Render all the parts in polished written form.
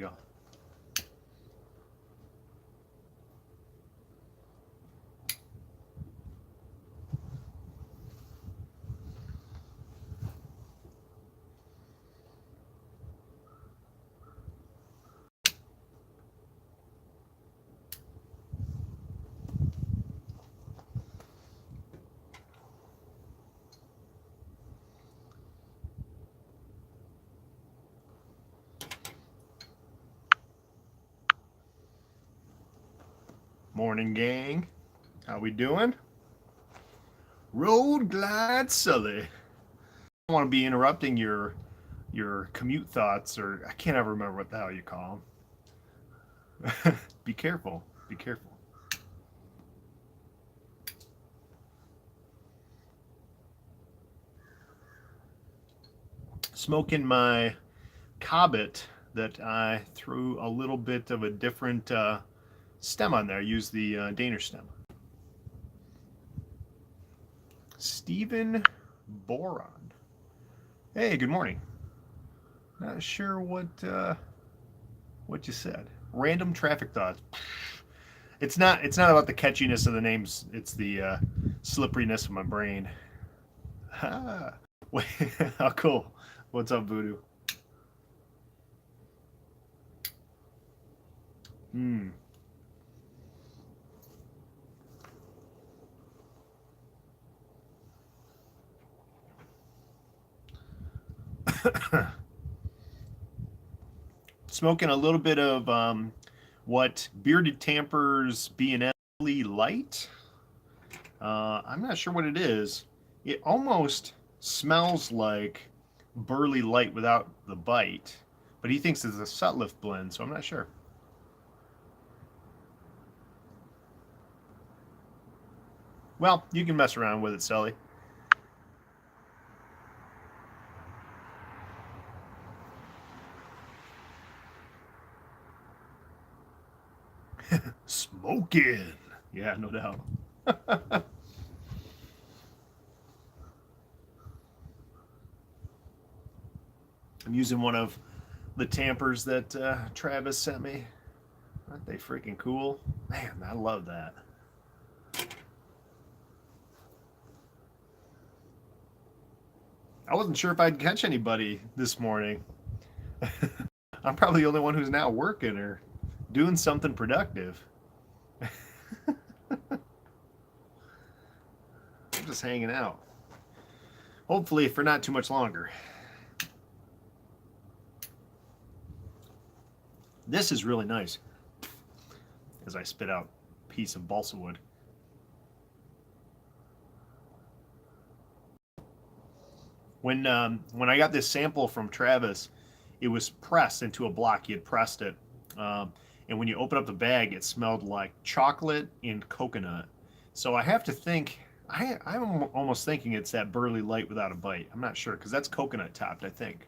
you go. Morning, gang. How we doing? Road Glide Sully. I don't want to be interrupting your commute thoughts, or I can't ever remember what the hell you call them. Be careful. Be careful. Smoking my Cobbit that I threw a little bit of a different stem on there. I used the Danish stem. Stephen Boron. Hey, good morning. Not sure what you said. Random traffic thoughts. It's not about the catchiness of the names. It's the slipperiness of my brain. Ah, wait, how cool. What's up, Voodoo? Hmm. Smoking a little bit of what Bearded Tamper's B&M Light. I'm not sure what it is. It almost smells like Burley Light without the bite, but he thinks it's a Sutliff blend, so I'm not sure. Well, you can mess around with it, Sully. Smoking. Yeah, no doubt. I'm using one of the Tampers that Travis sent me. Aren't they freaking cool? Man, I love that. I wasn't sure if I'd catch anybody this morning. I'm probably the only one who's now working or doing something productive. I'm just hanging out. Hopefully for not too much longer. This is really nice. As I spit out a piece of balsa wood. When I got this sample from Travis, it was pressed into a block. He had pressed it, and when you open up the bag, it smelled like chocolate and coconut. So I have to think. I'm almost thinking it's that Burley Light without a bite. I'm not sure because that's coconut topped. I think.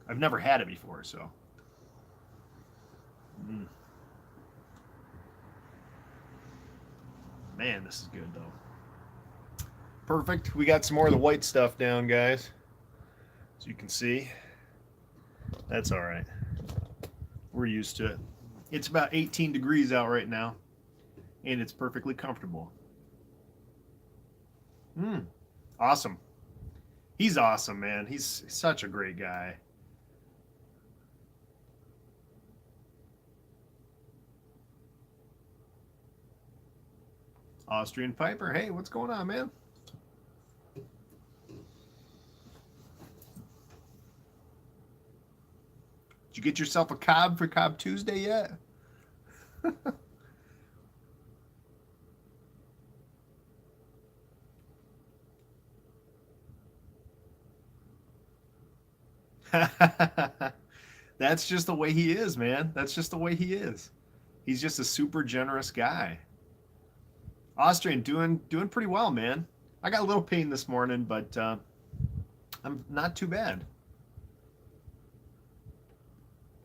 I've never had it before, so. Mm. Man, this is good though. Perfect. We got some more of the white stuff down, guys. As you can see, that's all right. We're used to it. It's about 18 degrees out right now, and it's perfectly comfortable. Awesome. He's awesome, man. He's such a great guy. Austrian Piper. Hey, what's going on, man? Did you get yourself a cob for Cobb Tuesday yet? That's just the way he is, man. That's just the way he is. He's just a super generous guy. Austrian doing pretty well, man. I got a little pain this morning, but I'm not too bad.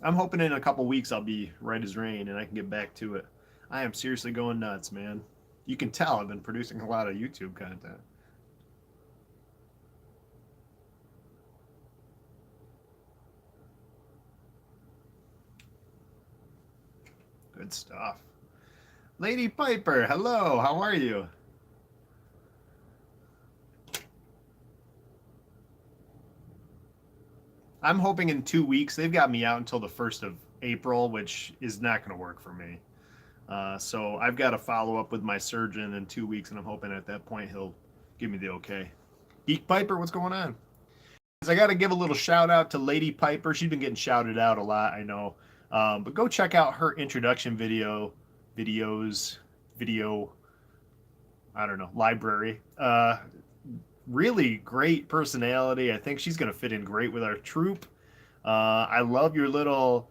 I'm hoping in a couple weeks I'll be right as rain and I can get back to it. I am seriously going nuts, man. You can tell I've been producing a lot of YouTube content. Good stuff. Lady Piper, hello. How are you? I'm hoping in 2 weeks. They've got me out until the 1st of April, which is not going to work for me. So I've got to follow up with my surgeon in 2 weeks, and I'm hoping at that point he'll give me the okay. Geek Piper, what's going on? I got to give a little shout out to Lady Piper. She's been getting shouted out a lot, I know. But go check out her introduction video, I don't know, library. Really great personality. I think she's going to fit in great with our troop. I love your little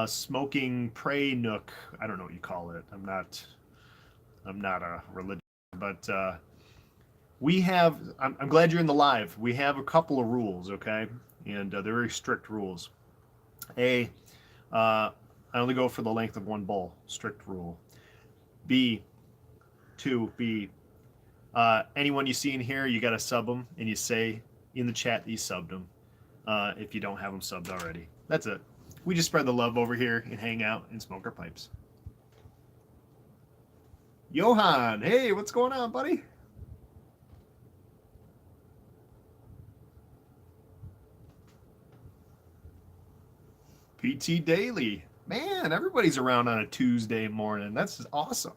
smoking prey nook. I don't know what you call it. I'm not a religion, but I'm glad you're in the live. We have a couple of rules, okay? And they're very strict rules. A, I only go for the length of one bowl. Strict rule. B, anyone you see in here, you got to sub them, and you say in the chat that you subbed them if you don't have them subbed already. That's it. We just spread the love over here and hang out and smoke our pipes. Johan, hey, what's going on, buddy? PT Daily. Man, everybody's around on a Tuesday morning. That's awesome.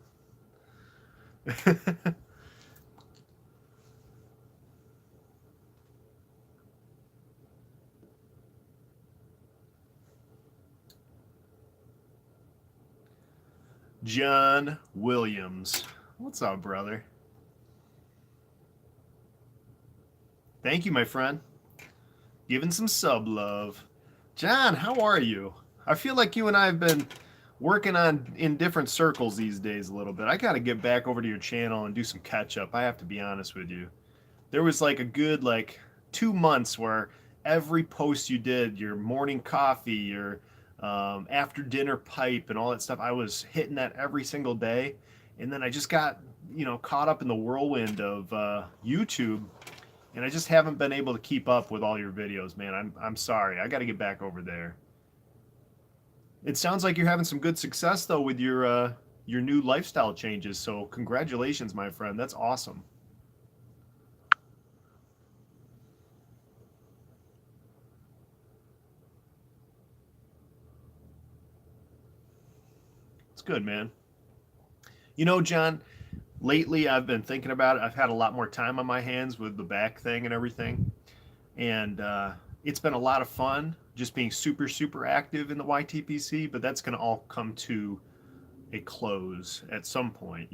John Williams. What's up, brother? Thank you, my friend. Giving some sub love. John, how are you? I feel like you and I have been working on in different circles these days a little bit. I got to get back over to your channel and do some catch up. I have to be honest with you. There was like a good 2 months where every post you did, your morning coffee, your after dinner pipe and all that stuff, I was hitting that every single day. And then I just got, caught up in the whirlwind of YouTube, and I just haven't been able to keep up with all your videos, man. I'm sorry. I got to get back over there. It sounds like you're having some good success though with your new lifestyle changes. So congratulations, my friend. That's awesome. It's good, man. John, lately I've been thinking about it. I've had a lot more time on my hands with the back thing and everything. And it's been a lot of fun just being super, super active in the YTPC, but that's going to all come to a close at some point.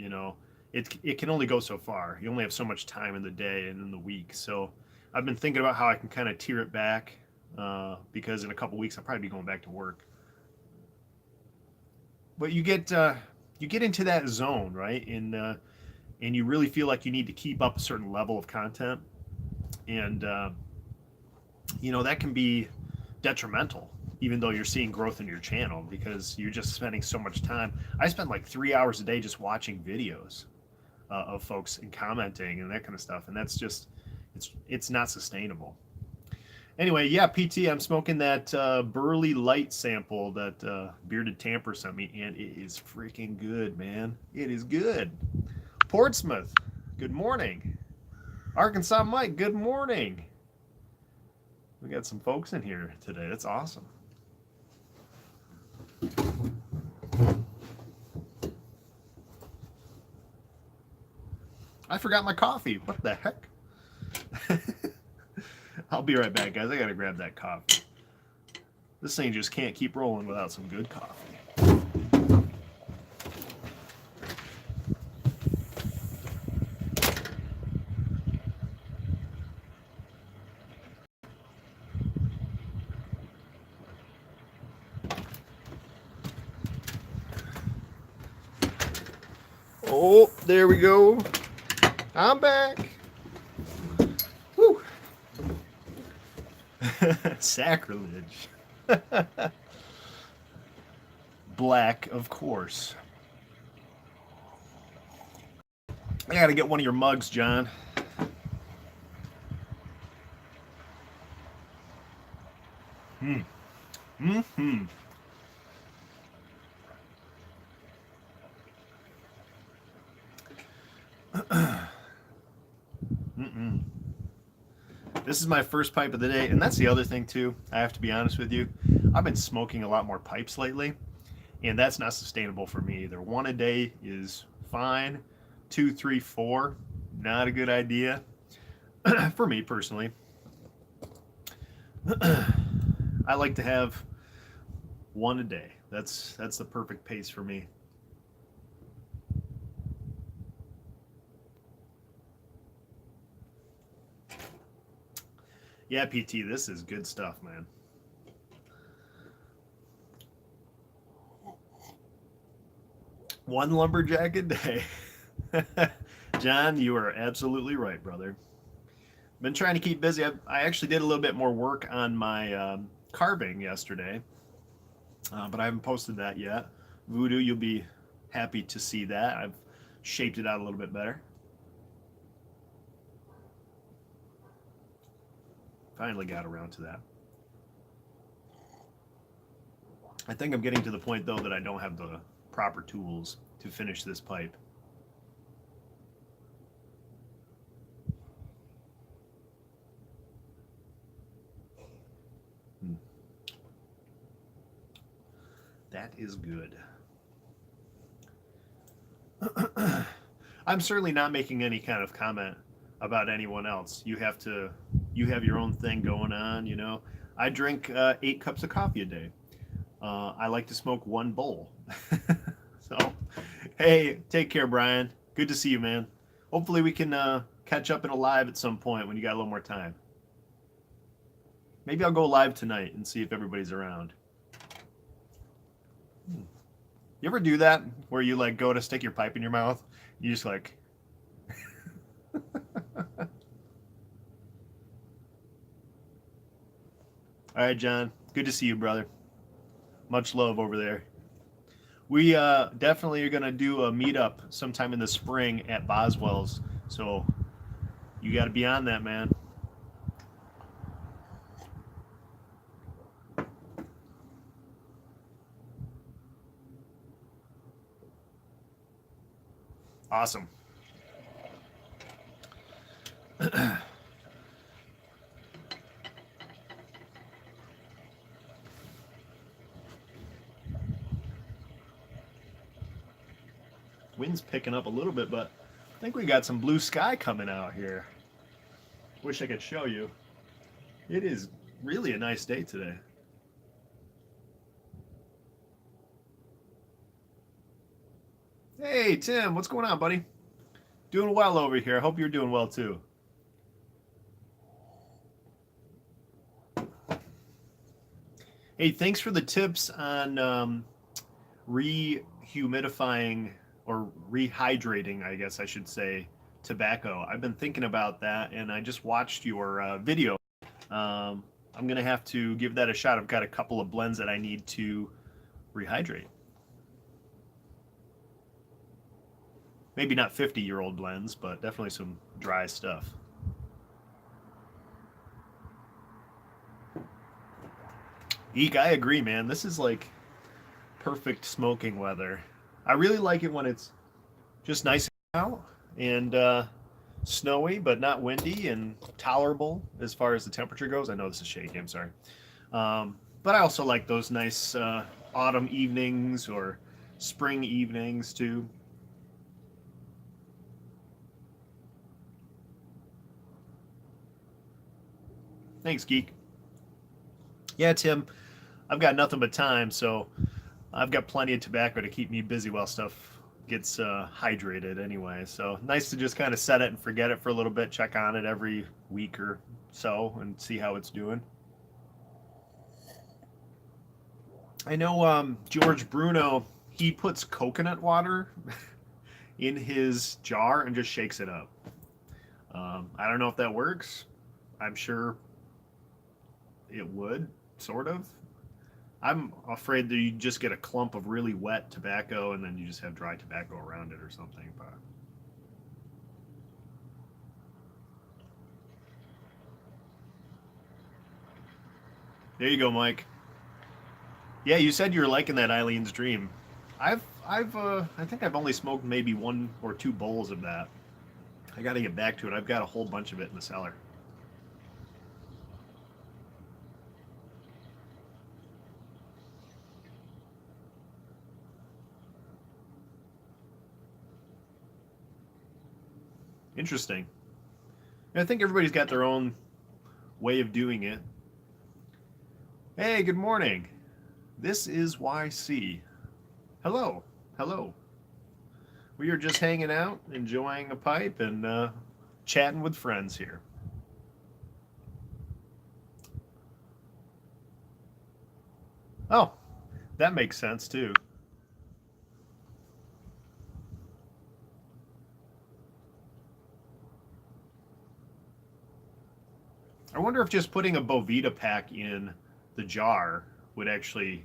It can only go so far. You only have so much time in the day and in the week. So I've been thinking about how I can kind of tear it back because in a couple weeks I'll probably be going back to work. But you get into that zone, right? And you really feel like you need to keep up a certain level of content, and that can be detrimental, even though you're seeing growth in your channel, because you're just spending so much time. I spend like 3 hours a day just watching videos of folks and commenting and that kind of stuff, and that's just it's not sustainable. Anyway, yeah, PT, I'm smoking that Burley Light sample that Bearded Tamper sent me, and it is freaking good, man. It is good. Portsmouth, good morning. Arkansas Mike, good morning. We got some folks in here today. That's awesome. I forgot my coffee. What the heck? I'll be right back, guys. I gotta grab that coffee. This thing just can't keep rolling without some good coffee. Oh, there we go. I'm back. Woo. Sacrilege. Black, of course. I gotta get one of your mugs, John. Mm-hmm. This is my first pipe of the day, and that's the other thing too. I have to be honest with you. I've been smoking a lot more pipes lately, and that's not sustainable for me either. One a day is fine. 2, 3, 4, not a good idea for me personally. I like to have one a day. That's the perfect pace for me. Yeah, PT, this is good stuff, man. One lumberjack a day. John, you are absolutely right, brother. Been trying to keep busy. I actually did a little bit more work on my carving yesterday, but I haven't posted that yet. Voodoo, you'll be happy to see that. I've shaped it out a little bit better. Finally got around to that. I think I'm getting to the point, though, that I don't have the proper tools to finish this pipe. That is good. I'm certainly not making any kind of comment about anyone else. You have your own thing going on, you know. I drink 8 cups of coffee a day. I like to smoke 1 bowl. So, hey, take care, Brian. Good to see you, man. Hopefully we can catch up in a live at some point when you got a little more time. Maybe I'll go live tonight and see if everybody's around. You ever do that where you like go to stick your pipe in your mouth? You just like All right, John. Good to see you, brother. Much love over there. We definitely are going to do a meetup sometime in the spring at Boswell's. So you got to be on that, man. Awesome. Wind's picking up a little bit, but I think we got some blue sky coming out here. Wish I could show you. It is really a nice day today. Hey, Tim, what's going on, buddy? Doing well over here. I hope you're doing well too. Hey, thanks for the tips on rehumidifying or rehydrating, I guess I should say, tobacco. I've been thinking about that, and I just watched your video. I'm going to have to give that a shot. I've got a couple of blends that I need to rehydrate. Maybe not 50-year-old blends, but definitely some dry stuff. Eek, I agree, man. This is like perfect smoking weather. I really like it when it's just nice out and snowy, but not windy and tolerable as far as the temperature goes. I know this is shaky, I'm sorry. But I also like those nice autumn evenings or spring evenings too. Thanks, Geek. Yeah, Tim, I've got nothing but time, so I've got plenty of tobacco to keep me busy while stuff gets hydrated anyway. So nice to just kind of set it and forget it for a little bit, check on it every week or so and see how it's doing. I know George Bruno, he puts coconut water in his jar and just shakes it up. I don't know if that works. I'm sure it would, sort of. I'm afraid that you just get a clump of really wet tobacco and then you just have dry tobacco around it or something. But there you go, Mike. Yeah, you said you were liking that Eileen's Dream. I think I've only smoked maybe 1 or 2 bowls of that. I got to get back to it. I've got a whole bunch of it in the cellar. Interesting. I think everybody's got their own way of doing it. Hey, good morning. This is YC. Hello. Hello. We are just hanging out, enjoying a pipe, and chatting with friends here. Oh, that makes sense too. I wonder if just putting a Bovita pack in the jar would actually,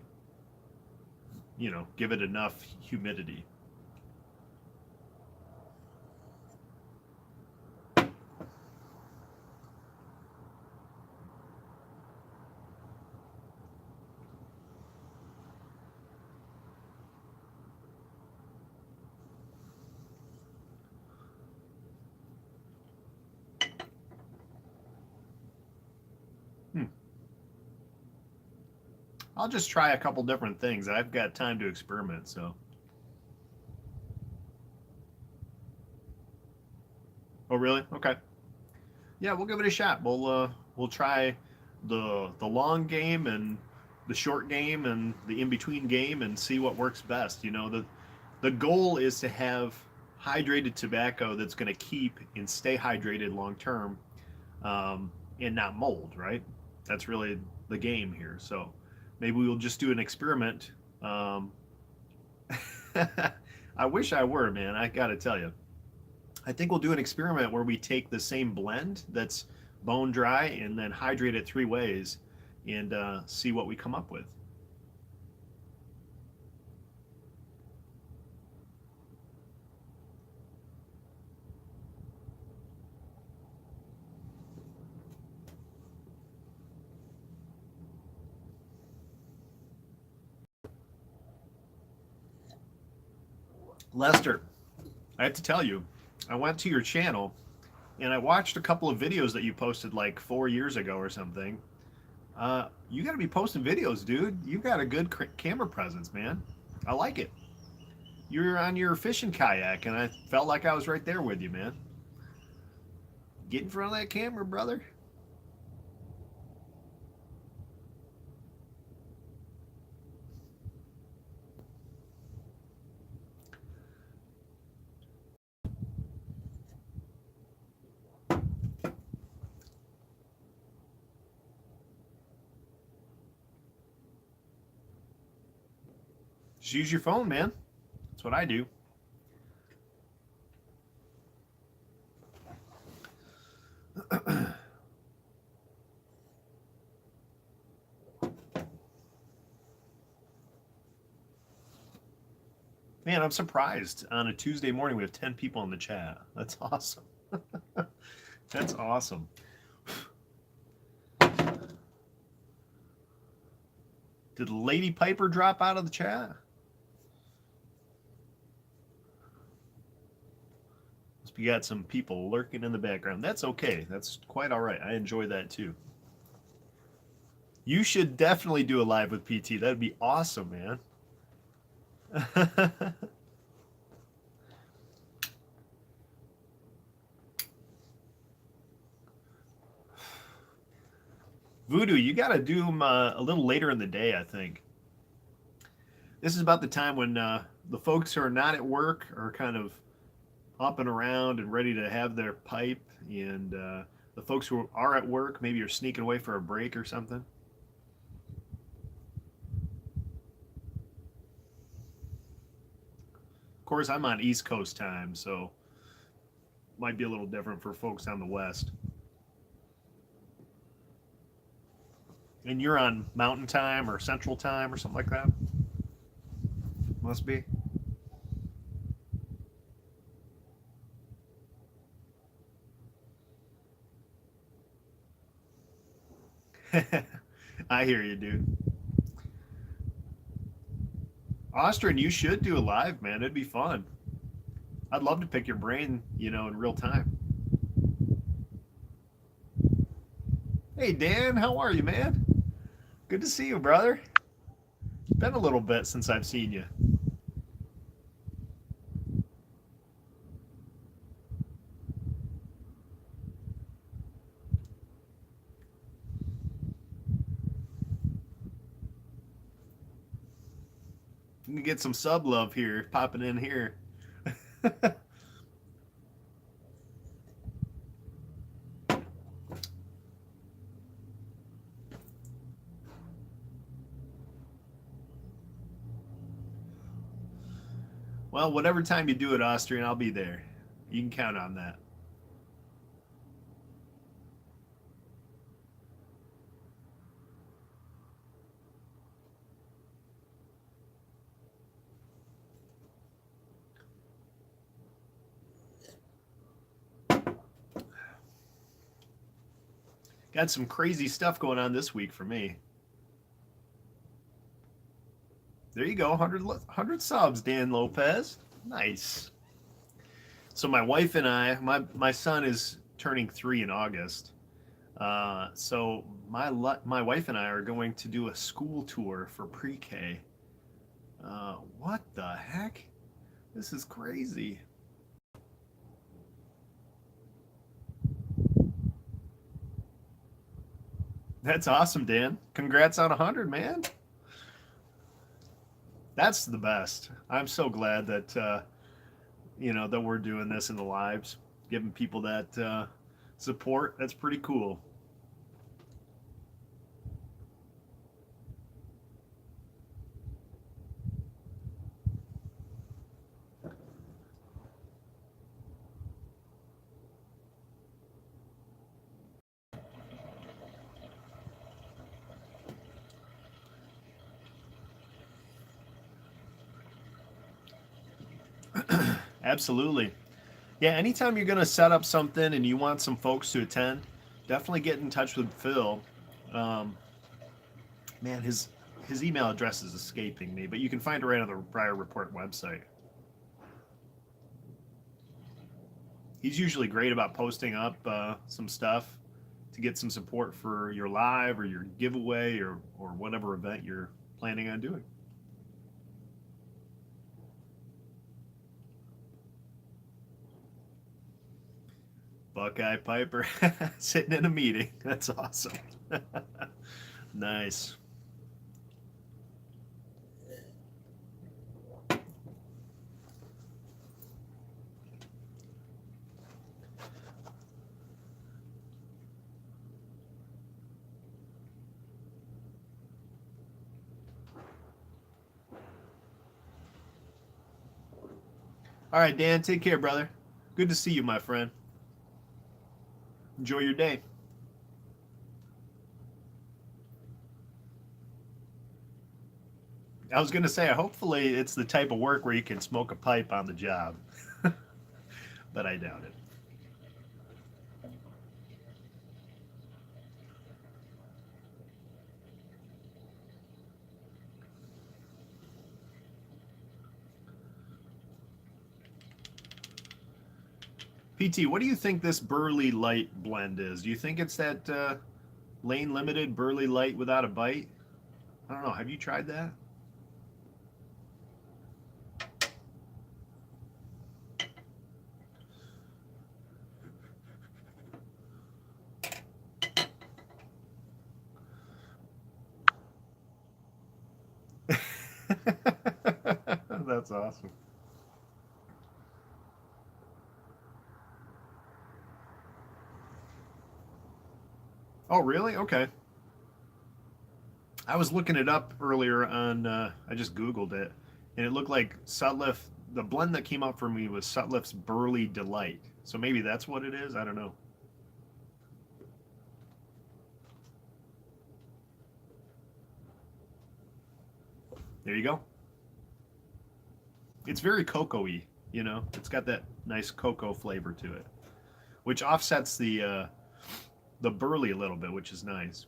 give it enough humidity. I'll just try a couple different things. I've got time to experiment, so. Oh, really? Okay. Yeah, we'll give it a shot. We'll try the long game and the short game and the in between game and see what works best. The goal is to have hydrated tobacco that's going to keep and stay hydrated long term, and not mold. Right? That's really the game here. So maybe we'll just do an experiment. I wish I were, man. I got to tell you. I think we'll do an experiment where we take the same blend that's bone dry and then hydrate it 3 ways and see what we come up with. Lester, I have to tell you, I went to your channel and I watched a couple of videos that you posted like 4 years ago or something. You got to be posting videos, dude. You got a good camera presence, man. I like it. You're on your fishing kayak, and I felt like I was right there with you, man. Get in front of that camera, brother. Just use your phone, man. That's what I do. Man, I'm surprised. On a Tuesday morning, we have 10 people in the chat. That's awesome. That's awesome. Did Lady Piper drop out of the chat? We got some people lurking in the background. That's okay. That's quite all right. I enjoy that too. You should definitely do a live with PT. That'd be awesome, man. Voodoo, you got to do them a little later in the day, I think. This is about the time when the folks who are not at work are kind of up and around and ready to have their pipe, and the folks who are at work maybe are sneaking away for a break or something. Of course, I'm on East Coast time, so might be a little different for folks on the West. And you're on Mountain Time or Central Time or something like that? Must be. I hear you, dude. Austrian, you should do a live, man. It'd be fun. I'd love to pick your brain, in real time. Hey, Dan, how are you, man? Good to see you, brother. It's been a little bit since I've seen you. can get some sub love here, popping in here. Well, whatever time you do it, Austrian, I'll be there. You can count on that. Got some crazy stuff going on this week for me. There you go, 100 subs, Dan Lopez. Nice. So my wife and I, my son is turning 3 in August. So my wife and I are going to do a school tour for pre-K. What the heck? This is crazy. That's awesome, Dan. Congrats on 100, man. That's the best. I'm so glad that that we're doing this in the lives, giving people that support. That's pretty cool. Absolutely. Yeah, anytime you're going to set up something and you want some folks to attend, definitely get in touch with Phil. Um, man, his email address is escaping me, but you can find it right on the Briar Report website. He's usually great about posting up some stuff to get some support for your live or your giveaway or whatever event you're planning on doing. Buckeye Piper sitting in a meeting. That's awesome. Nice. All right, Dan, take care, brother. Good to see you, my friend. Enjoy your day. I was going to say, hopefully, it's the type of work where you can smoke a pipe on the job, but I doubt it. PT, what do you think this Burley Light blend is? Do you think it's that lane limited Burley Light without a bite? I don't know. Have you tried that? That's awesome. Oh, really? Okay. I was looking it up earlier on, I just Googled it, and it looked like Sutliff, the blend that came up for me was Sutliff's Burley Delight. So maybe that's what it is? I don't know. There you go. It's very cocoa-y, you know? It's got that nice cocoa flavor to it, which offsets the burley a little bit, which is nice.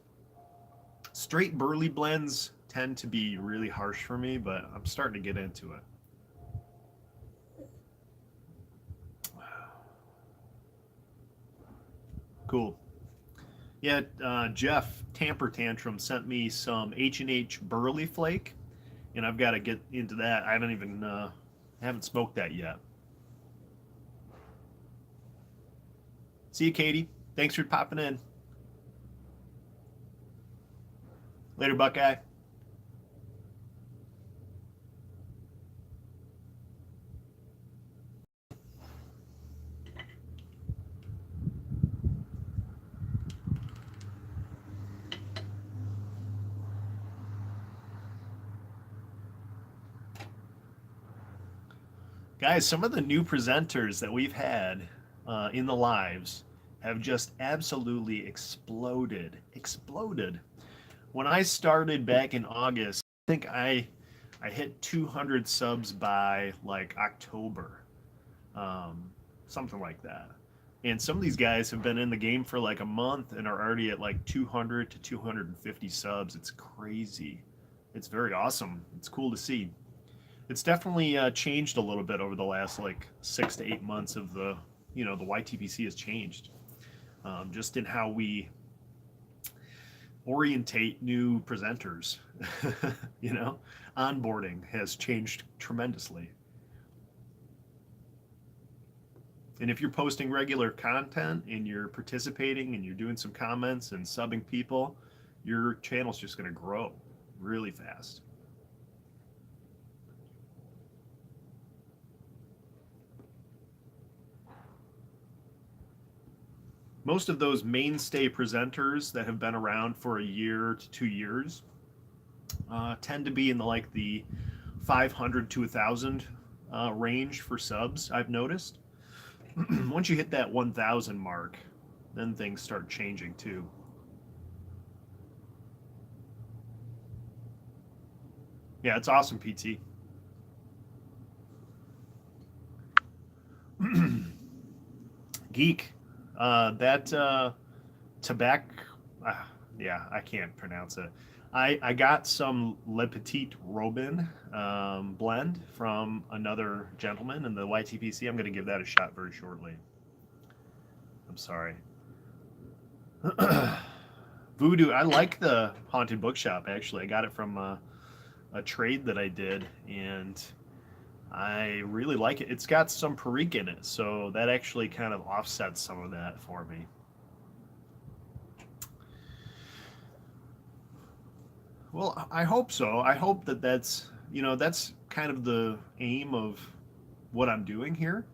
Straight burley blends tend to be really harsh for me, but I'm starting to get into it. Cool. Yeah, Jeff Tamper Tantrum sent me some H&H Burley Flake, and I've got to get into that. I haven't even haven't smoked that yet. See you, Katie. Thanks for popping in. Later, Buckeye. Guys, some of the new presenters that we've had in the lives have just absolutely exploded. Exploded. When I started back in August, I think I hit 200 subs by like October, something like that. And some of these guys have been in the game for like a month and are already at like 200 to 250 subs. It's crazy. It's very awesome. It's cool to see. It's definitely changed a little bit over the last like 6 to 8 months of the YTPC has changed, just in how we orientate new presenters. you know, Onboarding has changed tremendously. And if you're posting regular content and you're participating and you're doing some comments and subbing people, your channel's just going to grow really fast. Most of those mainstay presenters that have been around for a year to 2 years tend to be in the 500 to 1,000 range for subs, I've noticed. Once you hit that 1,000 mark, then things start changing too. Yeah, it's awesome, PT. Geek. That tobacco. Yeah, I can't pronounce it. I got some Le Petit Robin blend from another gentleman in the YTPC. I'm going to give that a shot very shortly. I'm sorry. Voodoo. I like the Haunted Bookshop, actually. I got it from a trade that I did, and I really like it. It's got some Perique in it, so that actually kind of offsets some of that for me. Well, I hope so. I hope that that's kind of the aim of what I'm doing here.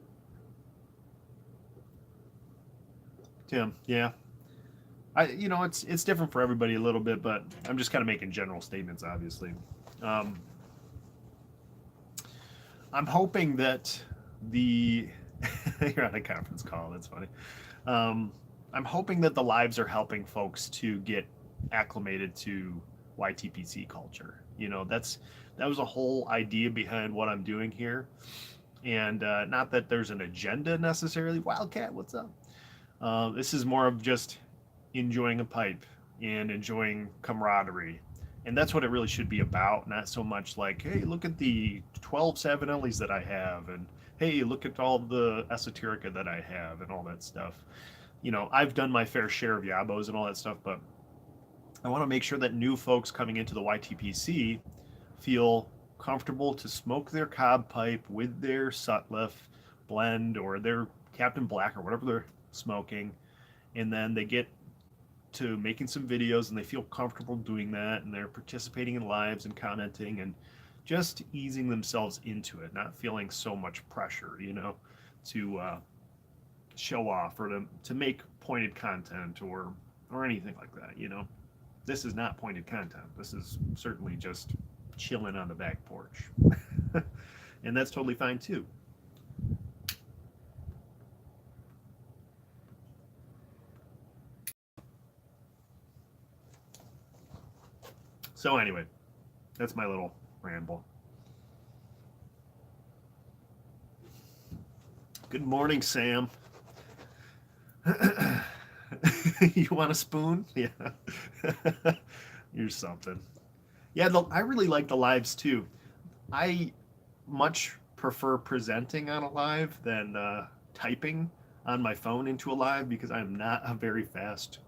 Tim, yeah. It's different for everybody a little bit, but I'm just kind of making general statements, obviously. Um, I'm hoping that the you're on a conference call. That's funny. Um, I'm hoping that the lives are helping folks to get acclimated to YTPC culture. That was a whole idea behind what I'm doing here, and not that there's an agenda necessarily. Wildcat, what's up? This is more of just enjoying a pipe and enjoying camaraderie. And that's what it really should be about, not so much like, hey, look at the 12 Savinellis that I have, and hey, look at all the esoterica that I have, and all that stuff. I've done my fair share of Yabos and all that stuff, but I want to make sure that new folks coming into the YTPC feel comfortable to smoke their cob pipe with their Sutliff blend or their Captain Black or whatever they're smoking, and then they get to making some videos and they feel comfortable doing that, and they're participating in lives and commenting and just easing themselves into it, not feeling so much pressure, to show off or to make pointed content or anything like that. This is not pointed content. This is certainly just chilling on the back porch. And that's totally fine too. So anyway, that's my little ramble. Good morning, Sam. You want a spoon? Yeah. You're something. Yeah, I really like the lives too. I much prefer presenting on a live than typing on my phone into a live because I'm not a very fast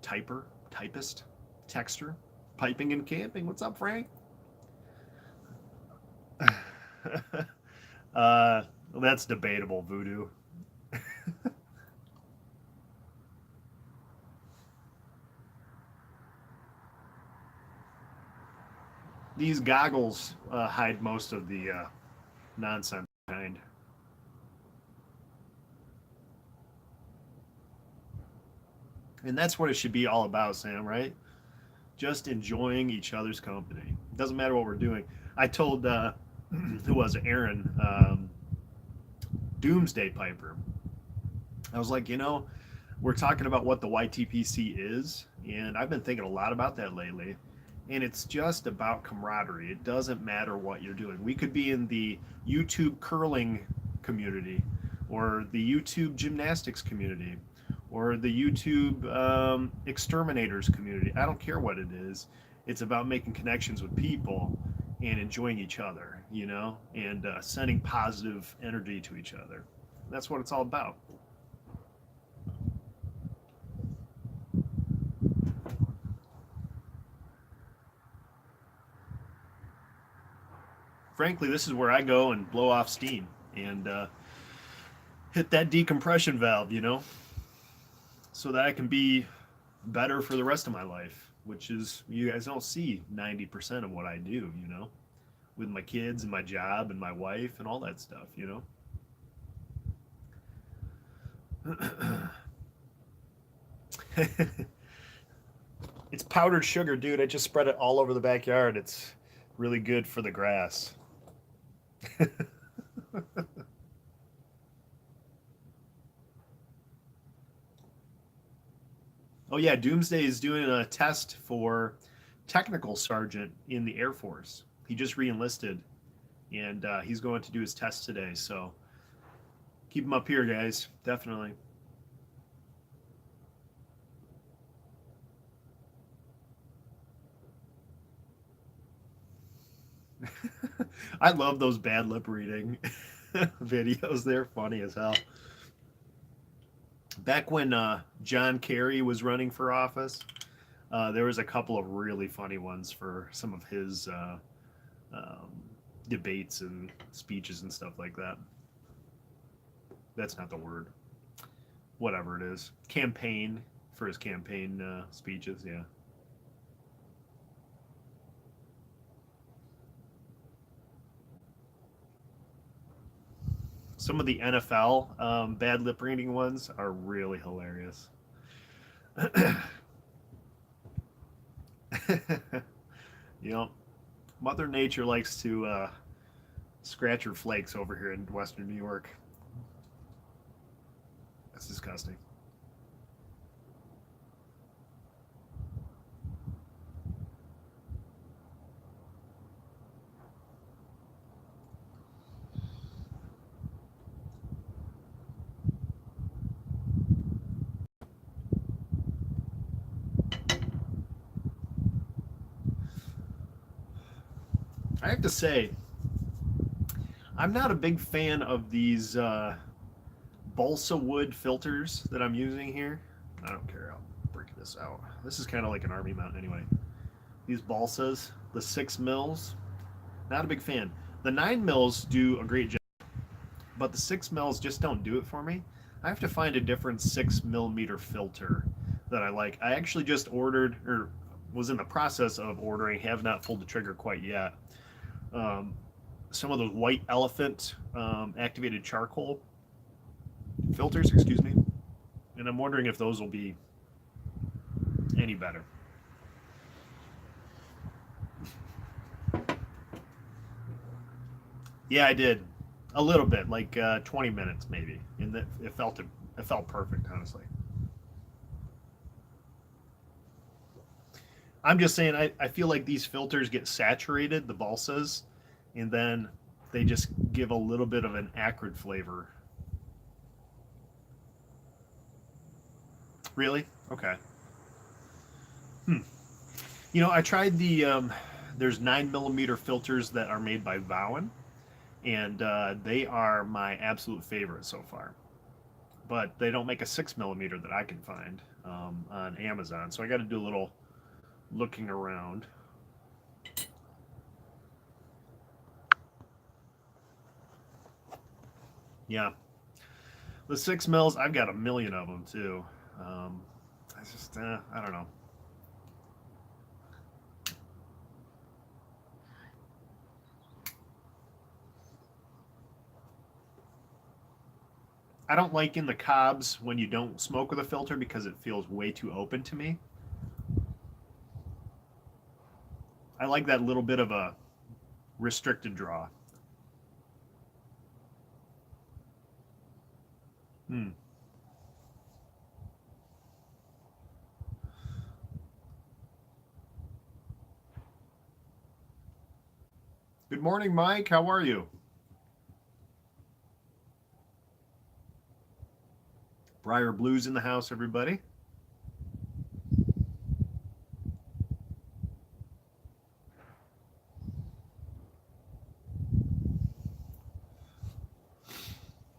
typist, texter. Piping and camping. What's up, Frank? Well, that's debatable, Voodoo. These goggles hide most of the nonsense behind. And that's what it should be all about, Sam, right? Just enjoying each other's company. It doesn't matter what we're doing. I told who was it? Aaron, Doomsday Piper. I was like, we're talking about what the YTPC is, and I've been thinking a lot about that lately. And it's just about camaraderie. It doesn't matter what you're doing. We could be in the YouTube curling community, or the YouTube gymnastics community, or the YouTube exterminators community. I don't care what it is. It's about making connections with people and enjoying each other, and sending positive energy to each other. That's what it's all about. Frankly, this is where I go and blow off steam and hit that decompression valve, so that I can be better for the rest of my life, which is, you guys don't see 90% of what I do, with my kids and my job and my wife and all that stuff. It's powdered sugar, dude. I just spread it all over the backyard. It's really good for the grass. Oh yeah, Doomsday is doing a test for technical sergeant in the Air Force. He just reenlisted, and he's going to do his test today. So keep him up here, guys. Definitely. I love those bad lip reading videos. They're funny as hell. Back when John Kerry was running for office, there was a couple of really funny ones for some of his um, debates and speeches and stuff like that. That's not the word. Whatever it is, campaign for his campaign speeches. Yeah. Some of the NFL bad lip reading ones are really hilarious. you know, Mother Nature likes to scratch her flakes over here in Western New York. That's disgusting. I have to say, I'm not a big fan of these balsa wood filters that I'm using here. I don't care. I'll break this out. This is kind of like an army mount anyway. These balsas, the 6 mils, not a big fan. The 9 mils do a great job, but the 6 mils just don't do it for me. I have to find a different 6 millimeter filter that I like. I actually just ordered, or was in the process of ordering, have not pulled the trigger quite yet. Um, some of those white elephant activated charcoal filters, excuse me, and I'm wondering if those will be any better. Yeah, I did a little bit, like 20 minutes maybe, and it felt perfect, honestly. I'm just saying, I feel like these filters get saturated, the balsas, and then they just give a little bit of an acrid flavor. Really? Okay. Hmm. I tried there's 9 millimeter filters that are made by Vowen, and they are my absolute favorite so far. But they don't make a 6 millimeter that I can find on Amazon, so I got to do a little looking around. Yeah, the 6 mils, I've got a million of them too. Um, I don't know. I don't like in the cobs when you don't smoke with a filter because it feels way too open to me. I like that little bit of a restricted draw. Hmm. Good morning, Mike. How are you? Briar Blues in the house, everybody.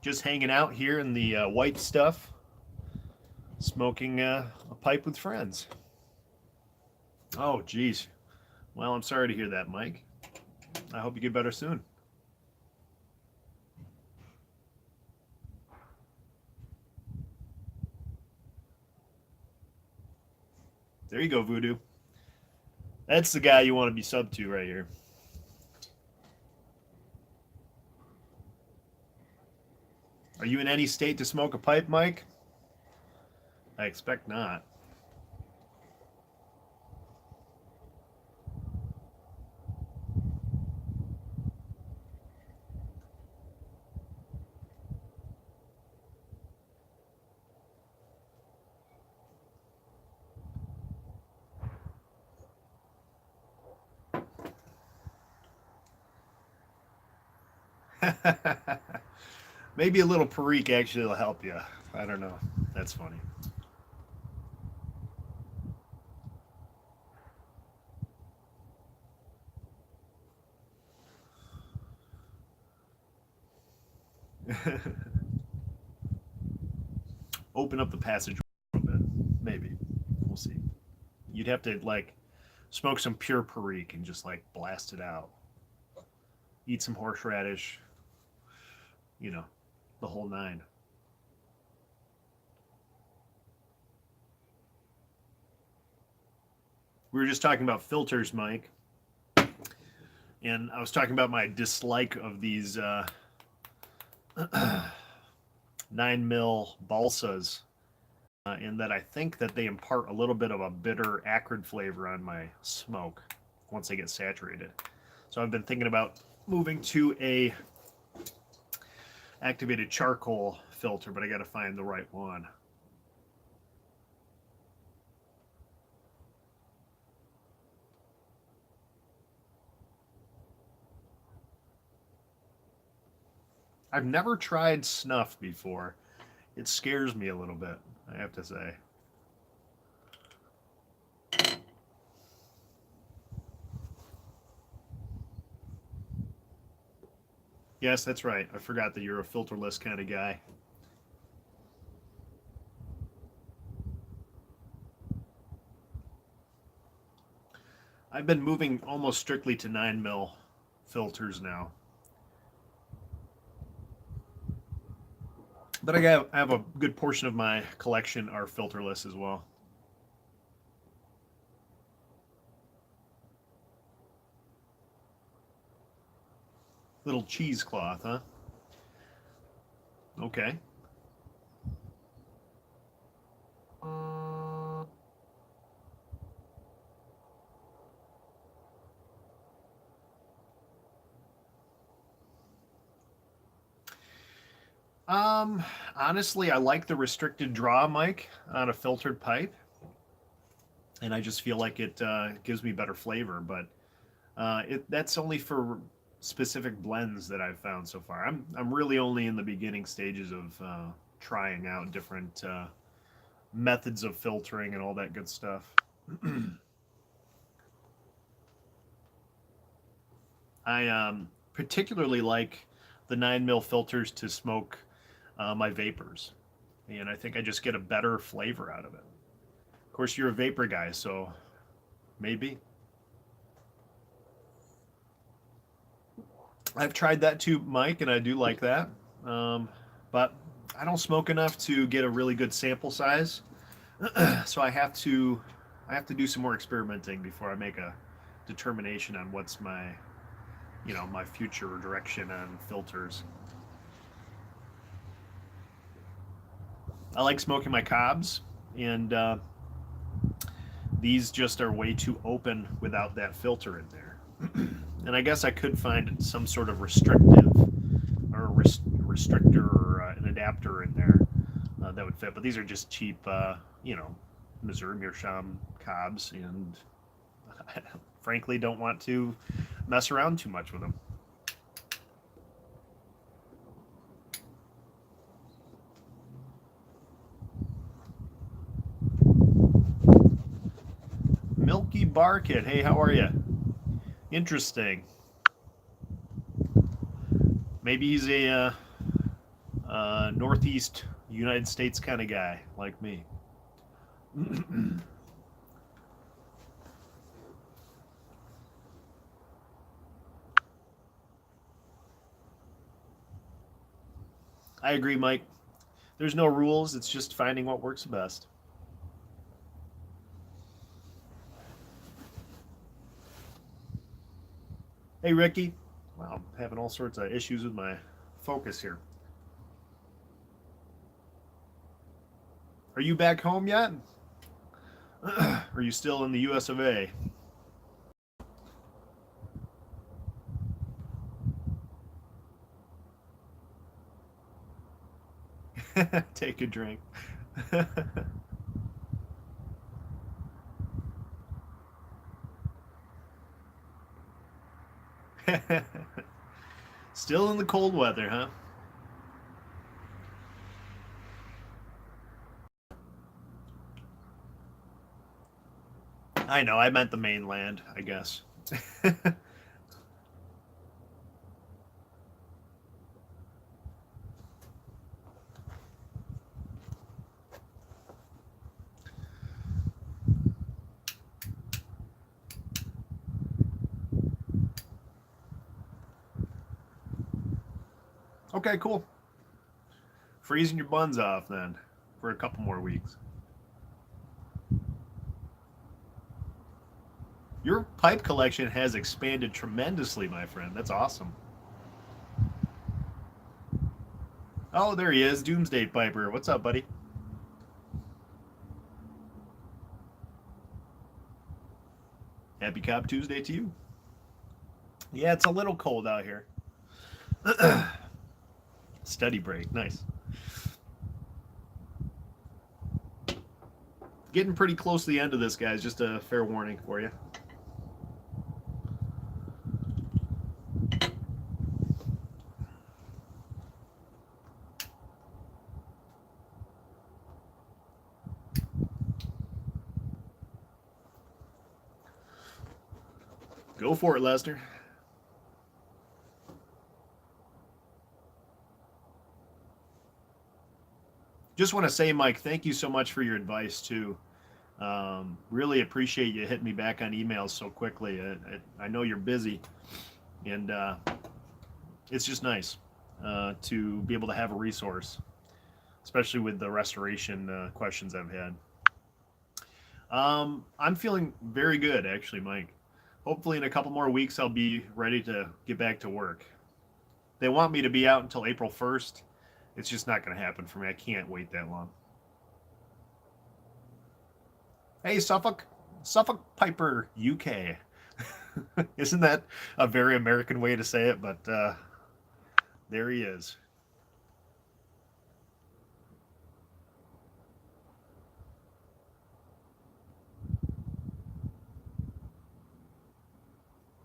Just hanging out here in the white stuff, smoking a pipe with friends. Oh, geez. Well, I'm sorry to hear that, Mike. I hope you get better soon. There you go, Voodoo. That's the guy you want to be sub to right here. Are you in any state to smoke a pipe, Mike? I expect not. Maybe a little Perique actually will help you. I don't know. That's funny. Open up the passage a little bit. Maybe. We'll see. You'd have to like smoke some pure Perique and just like blast it out. Eat some horseradish. You know, the whole nine. We were just talking about filters, Mike, and I was talking about my dislike of these 9 mil balsas, in that I think that they impart a little bit of a bitter, acrid flavor on my smoke once they get saturated. So I've been thinking about moving to a activated charcoal filter, but I got to find the right one. I've never tried snuff before. It scares me a little bit, I have to say. Yes, that's right. I forgot that you're a filterless kind of guy. I've been moving almost strictly to 9 mil filters now. But I have a good portion of my collection are filterless as well. Little cheesecloth, huh? Okay. Honestly, I like the restricted draw mic on a filtered pipe, and I just feel like it gives me better flavor. But that's only for specific blends that I've found so far. I'm really only in the beginning stages of trying out different methods of filtering and all that good stuff. I particularly like the 9 mil filters to smoke my vapors, and I think I just get a better flavor out of it. Of course, you're a vapor guy, so maybe. I've tried that too, Mike, and I do like that. But I don't smoke enough to get a really good sample size, so I have to do some more experimenting before I make a determination on what's my future direction on filters. I like smoking my cobs, and these just are way too open without that filter in there. And I guess I could find some sort of restrictive or restrictor or an adapter in there that would fit. But these are just cheap, you know, Missouri Meerschaum cobs, and I frankly don't want to mess around too much with them. Milky Bar Kid, hey, how are you? Interesting. Maybe he's a Northeast United States kind of guy like me. I agree, Mike. There's no rules. It's just finding what works best. Hey, Ricky. Wow, I'm having all sorts of issues with my focus here. Are you back home yet? Are you still in the US of A? Take a drink. Still in the cold weather, huh? I know, I meant the mainland, I guess. Okay, cool. Freezing your buns off then for a couple more weeks. Your pipe collection has expanded tremendously, my friend. That's awesome. Oh, there he is, Doomsday Piper. What's up, buddy? Happy Cop Tuesday to you. Yeah, it's a little cold out here. Study break, nice. Getting pretty close to the end of this, guys. Just a fair warning for you. Go for it, Lester. Just want to say, Mike, thank you so much for your advice, too. Really appreciate you hitting me back on emails so quickly. I know you're busy, and it's just nice to be able to have a resource, especially with the restoration questions I've had. I'm feeling very good, actually, Mike. Hopefully, in a couple more weeks, I'll be ready to get back to work. They want me to be out until April 1st. It's just not going to happen for me. I can't wait that long. Hey, Suffolk Piper, UK. Isn't that a very American way to say it? But there he is.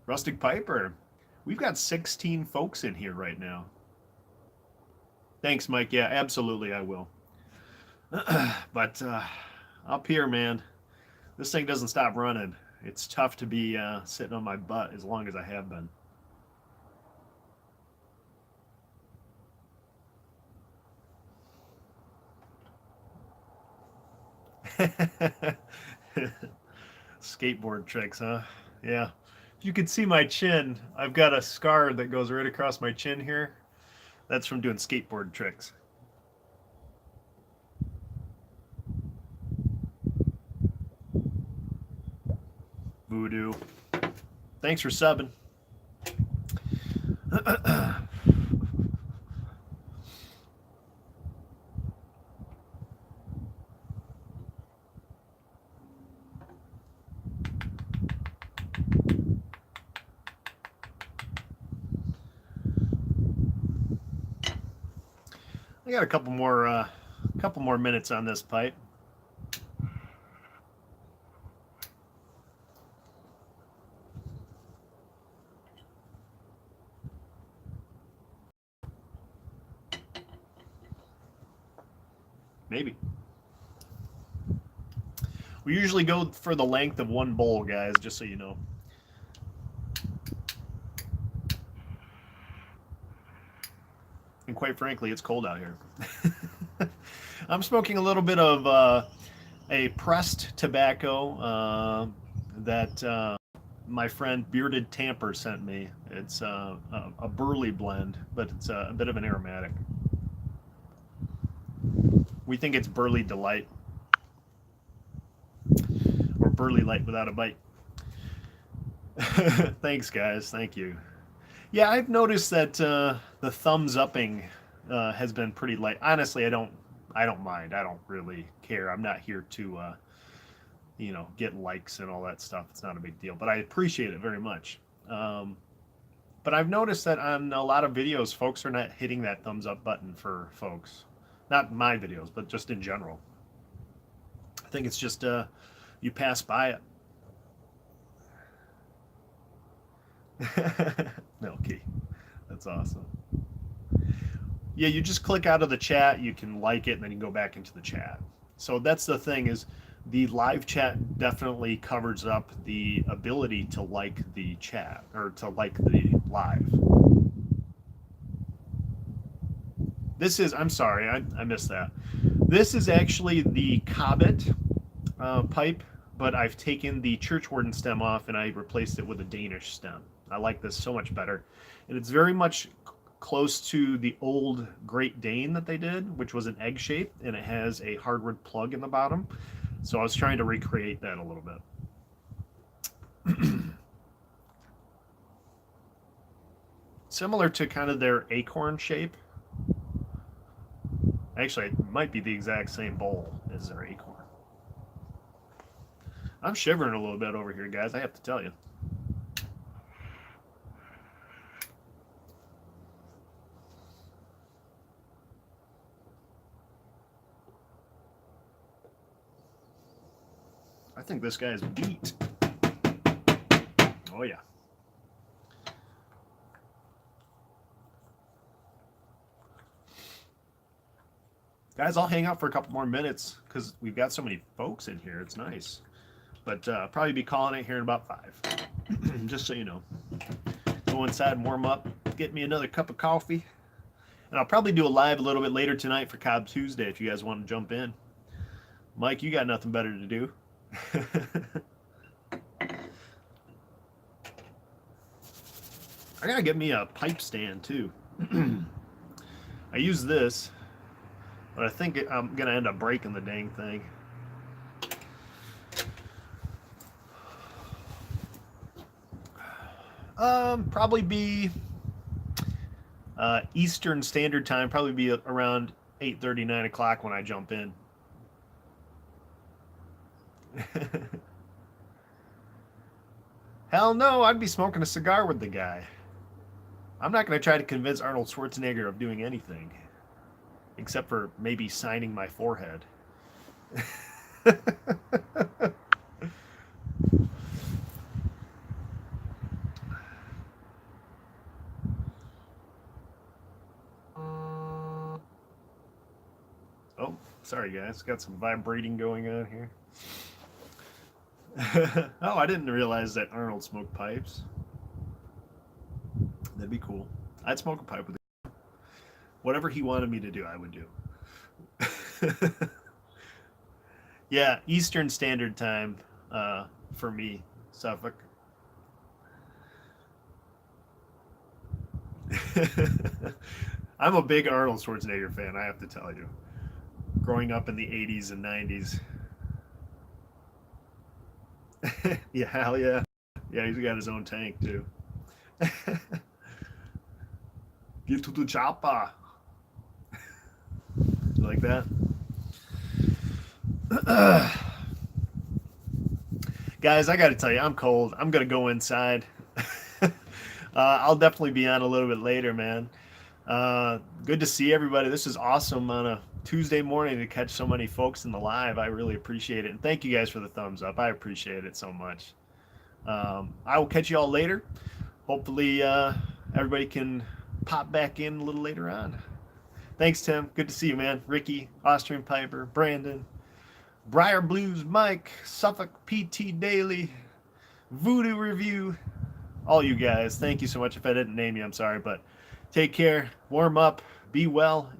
Rustic Piper. We've got 16 folks in here right now. Thanks, Mike. Yeah, absolutely, I will. But up here, man, this thing doesn't stop running. It's tough to be sitting on my butt as long as I have been. Skateboard tricks, huh? Yeah. If you could see my chin, I've got a scar that goes right across my chin here. That's from doing skateboard tricks. Voodoo. Thanks for subbing. I got a couple more minutes on this pipe. Maybe. We usually go for the length of one bowl, guys, just so you know. And quite frankly, it's cold out here. I'm smoking a little bit of a pressed tobacco that my friend Bearded Tamper sent me. It's a burley blend, but it's a bit of an aromatic. We think it's Burley Delight. Or Burley Light without a bite. Thanks, guys. Thank you. Yeah, I've noticed that the thumbs upping has been pretty light. Honestly, I don't mind. I don't really care. I'm not here to you know, get likes and all that stuff. It's not a big deal, but I appreciate it very much. But I've noticed that on a lot of videos, folks are not hitting that thumbs up button for folks. Not my videos, but just in general. I think it's just you pass by it. Milky. That's awesome. Yeah, you just click out of the chat, you can like it, and then you can go back into the chat. So that's the thing, is the live chat definitely covers up the ability to like the chat, or to like the live. This is, I'm sorry, I missed that. This is actually the Cobbett pipe, but I've taken the Churchwarden stem off and I replaced it with a Danish stem. I like this so much better. And it's very much close to the old Great Dane that they did, which was an egg shape, and it has a hardwood plug in the bottom. So I was trying to recreate that a little bit. Similar to kind of their acorn shape. Actually, it might be the exact same bowl as their acorn. I'm shivering a little bit over here, guys, I have to tell you. I think this guy's beat. Oh, yeah. Guys, I'll hang out for a couple more minutes because we've got so many folks in here. It's nice. But probably be calling it here in about 5. Just so you know. Go inside and warm up. Get me another cup of coffee. And I'll probably do a live a little bit later tonight for Cobb Tuesday if you guys want to jump in. Mike, you got nothing better to do. I gotta get me a pipe stand too. I use this, but I think I'm gonna end up breaking the dang thing. Probably be Eastern Standard Time. Probably be around 8:30, 9 o'clock when I jump in. Hell no, I'd be smoking a cigar with the guy. I'm not going to try to convince Arnold Schwarzenegger of doing anything, except for maybe signing my forehead. Oh, sorry guys, got some vibrating going on here. Oh, I didn't realize that Arnold smoked pipes. That'd be cool. I'd smoke a pipe with him. Whatever he wanted me to do, I would do. Yeah, Eastern Standard Time for me, Suffolk. I'm a big Arnold Schwarzenegger fan, I have to tell you. Growing up in the 80s and 90s. Yeah, hell yeah. Yeah, he's got his own tank too. Get to the chopper. You like that? Guys, I gotta tell you, I'm cold. I'm gonna go inside. I'll definitely be on a little bit later, man. Good to see everybody. This is awesome on a Tuesday morning to catch so many folks in the live. I really appreciate it. And thank you guys for the thumbs up. I appreciate it so much. I will catch you all later. Hopefully everybody can pop back in a little later on. Thanks, Tim. Good to see you, man. Ricky, Austrian Piper, Brandon, Briar Blues, Mike, Suffolk PT Daily, Voodoo Review, all you guys. Thank you so much. If I didn't name you, I'm sorry, but take care, warm up, be well,